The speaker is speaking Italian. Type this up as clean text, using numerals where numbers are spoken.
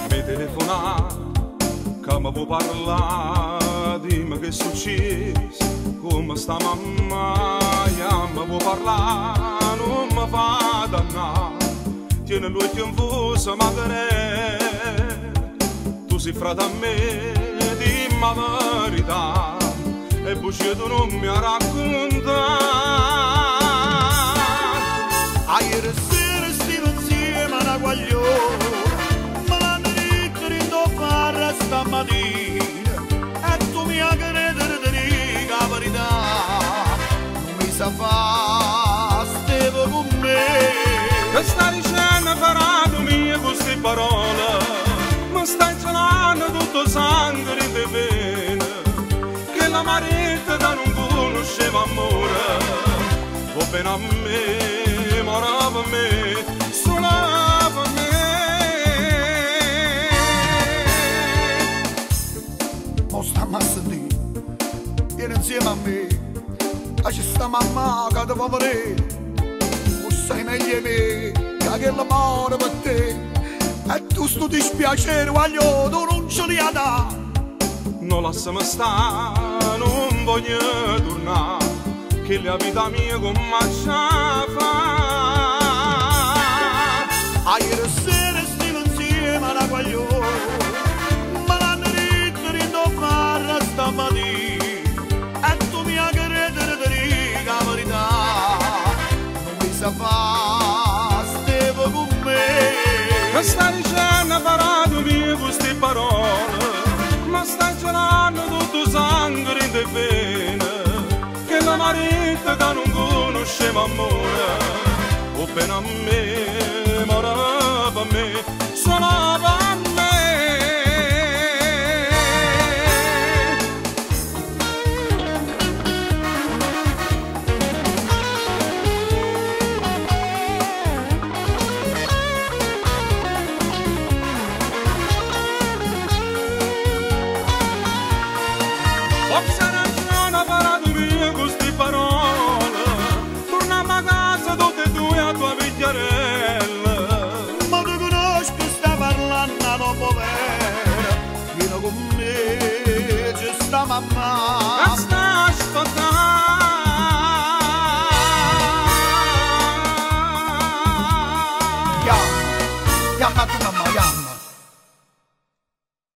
Mi telefona, che mi può parlare, dimmi che è successo, come sta mamma, mi può parlare, non mi fa dannare, tieni l'occhio in fuso, ma che tu sei frate a me, dimmi la verità, e bugie tu non mi racconta. Ieri sera stiamo insieme a una guagliona, me l'hanno detto di non fare stamattina, e tu mi hai creduto di dire la verità, non mi sa fare, stavo con me. Che stai dicendo parato mie queste parole, mi stai celando tutto sangue di te vene, che la marita da non conosceva amore, va bene a me, morava a me, suonava a me. Mo stiamo a sentire, vieni insieme a me, e ci sta mamma che ti fa vedere, o sei meglio di me, che l'amore per te, e tu sto dispiacere, voglio, tu non ce li ha da. Non lasciami stare, non voglio tornare, che la vita mia comincia a fare. Ieri sera stiamo insieme a una guagliona, me l'hanno detto di non fare stamattina, e tu mi hai creduto di dire la verità, non mi sa fare, stavo con me. Che stai dicendo parato mie queste parole, ma stai celando tutto sangue in te vene, che la marita che non conosceva amore, o bene a me, morava a me, suonava a me. Forse ragiona parato mie queste parole, torniamo a casa tutte e due a tua vecchiarella. Ma tu conosci, sta parlando a dopo vera, vieni con me, ci sta mamma.